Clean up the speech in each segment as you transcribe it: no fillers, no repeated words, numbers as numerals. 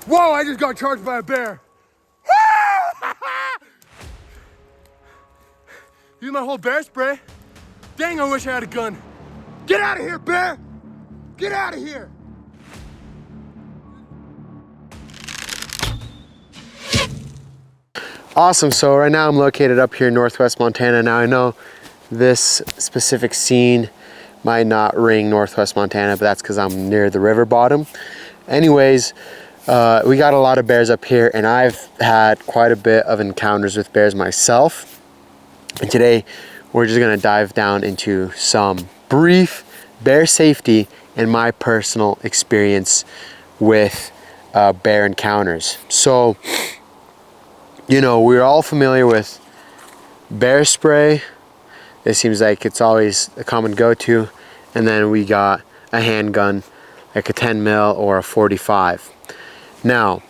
Whoa, I just got charged by a bear. Use my whole bear spray. Dang, I wish I had a gun. Get out of here, bear! Get out of here! Awesome, so right now I'm located up here in Northwest Montana. Now I know this specific scene might not ring Northwest Montana, but that's because I'm near the river bottom. Anyways, we got a lot of bears up here, and I've had quite a bit of encounters with bears myself. And today, we're just gonna dive down into some brief bear safety and my personal experience with bear encounters. So, you know, we're all familiar with bear spray. It seems like it's always a common go-to. And then we got a handgun, like a 10 mil or a 45. Now,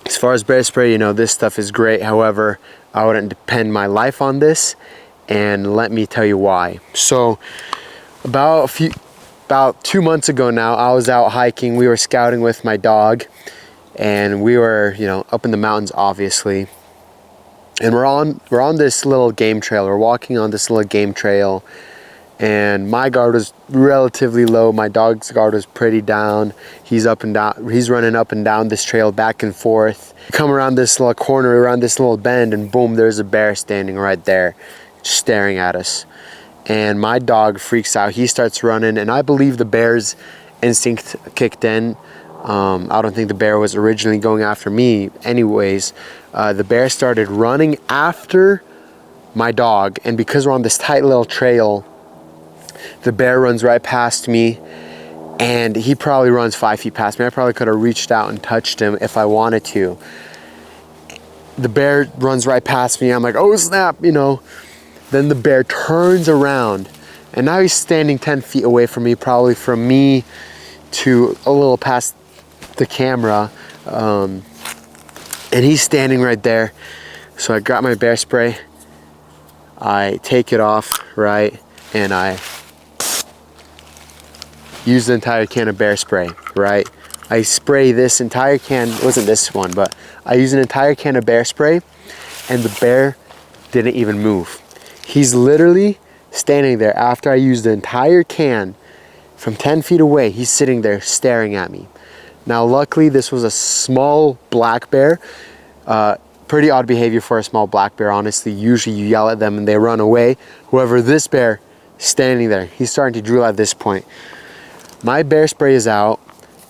as far as bear spray, you know, this stuff is great. However, I wouldn't depend my life on this, and let me tell you why. So, about 2 months ago now, I was out hiking. We were scouting with my dog, and we were, you know, up in the mountains, obviously. And we're on this little game trail. We're walking on this little game trail, and my guard was relatively low. My dog's guard was pretty down. He's up and down. He's running up and down this trail, back and forth. Come around this little corner, around this little bend, and boom, there's a bear standing right there, staring at us. And my dog freaks out. He starts running, and I believe the bear's instinct kicked in. I don't think the bear was originally going after me. Anyways, the bear started running after my dog, and because we're on this tight little trail, the bear runs right past me, and he probably runs 5 feet past me. I probably could have reached out and touched him if I wanted to. The bear runs right past me. I'm like, oh snap, you know. Then the bear turns around, and now he's standing 10 feet away from me, probably from me to a little past the camera, and he's standing right there. So I got my bear spray, I take it off, right, and I use the entire can of bear spray, right. I spray this entire can. It wasn't this one, but I use an entire can of bear spray, and the bear didn't even move. He's literally standing there after I used the entire can from 10 feet away. He's sitting there staring at me. Now, luckily, this was a small black bear. Pretty odd behavior for a small black bear, honestly. Usually you yell at them and they run away. However, this bear, standing there, he's starting to drool at this point. My bear spray is out.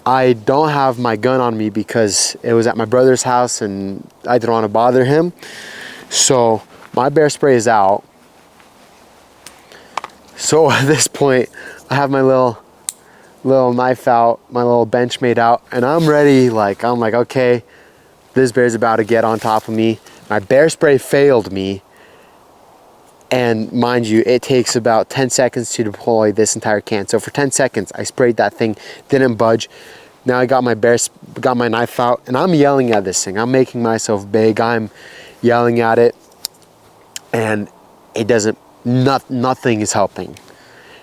I don't have my gun on me because it was at my brother's house and I didn't want to bother him. So my bear spray is out. So at this point, I have my little knife out, my little Benchmade out, and I'm ready. I'm like, okay, this bear's about to get on top of me. My bear spray failed me, and mind you, it takes about 10 seconds to deploy this entire can. So for 10 seconds, I sprayed that thing, didn't budge. Now I got my knife out, and I'm yelling at this thing. I'm making myself big. I'm yelling at it, and it doesn't. Nothing is helping.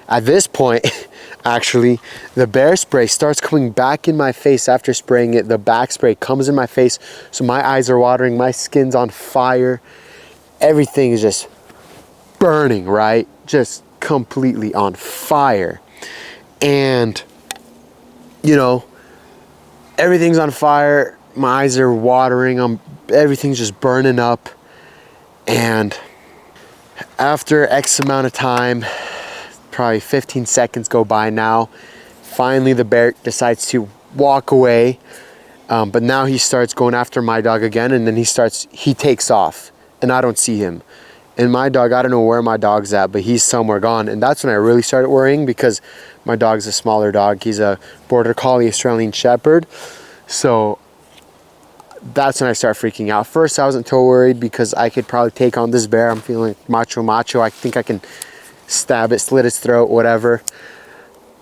At this point, actually, the bear spray starts coming back in my face after spraying it. The back spray comes in my face, so my eyes are watering, my skin's on fire. Everything is just burning, right? Just completely on fire. And, you know, everything's on fire. My eyes are watering. Everything's just burning up. And after X amount of time, probably 15 seconds go by now, finally the bear decides to walk away, but now he starts going after my dog again, and then he takes off, and I don't see him. And my dog, I don't know where my dog's at, but he's somewhere gone. And that's when I really started worrying, because my dog's a smaller dog. He's a Border Collie Australian Shepherd. So that's when I start freaking out. First, I wasn't too worried because I could probably take on this bear. I'm feeling macho. I think I can stab it, slit its throat, whatever.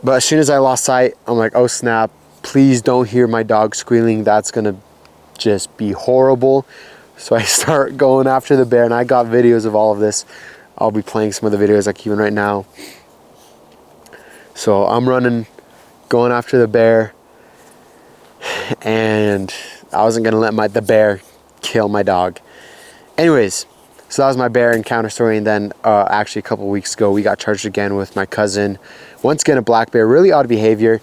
But as soon as I lost sight, I'm like, oh snap, please don't hear my dog squealing. That's gonna just be horrible. So I start going after the bear, and I got videos of all of this. I'll be playing some of the videos like even right now. So I'm running, going after the bear. and I wasn't gonna let the bear kill my dog. Anyways, so that was my bear encounter story. And then actually a couple weeks ago, we got charged again with my cousin. Once again, a black bear, really odd behavior.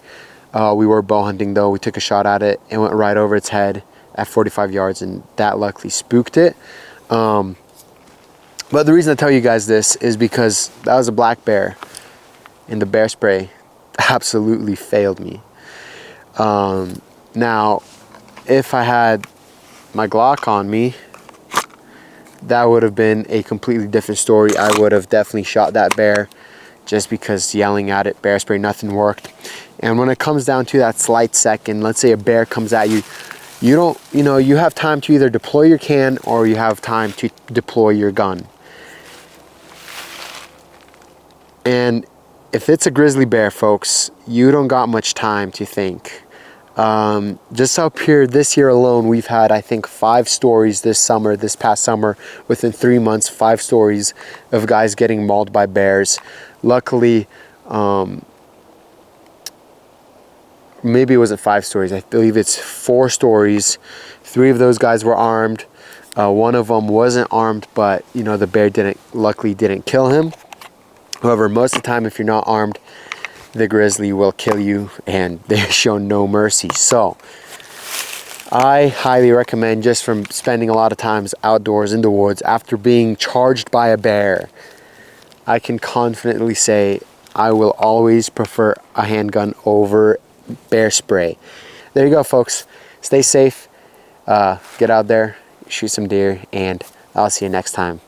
We were bow hunting though. We took a shot at it and went right over its head at 45 yards, and that luckily spooked it. But the reason I tell you guys this is because that was a black bear, and the bear spray absolutely failed me. Now, if I had my Glock on me, that would have been a completely different story. I would have definitely shot that bear, just because yelling at it, bear spray, nothing worked. And when it comes down to that slight second, let's say a bear comes at you, you have time to either deploy your can or you have time to deploy your gun. And if it's a grizzly bear, folks, you don't got much time to think. Just up here this year alone, we've had, I think, 5 stories this past summer, within 3 months, 5 stories of guys getting mauled by bears. Luckily, maybe it wasn't 5 stories, I believe it's 4 stories. 3 of those guys were armed. One of them wasn't armed, but the bear luckily didn't kill him. However, most of the time, if you're not armed, the grizzly will kill you, and they show no mercy. So I highly recommend, just from spending a lot of times outdoors in the woods after being charged by a bear, I can confidently say I will always prefer a handgun over bear spray. There you go, folks. Stay safe, get out there, shoot some deer, and I'll see you next time.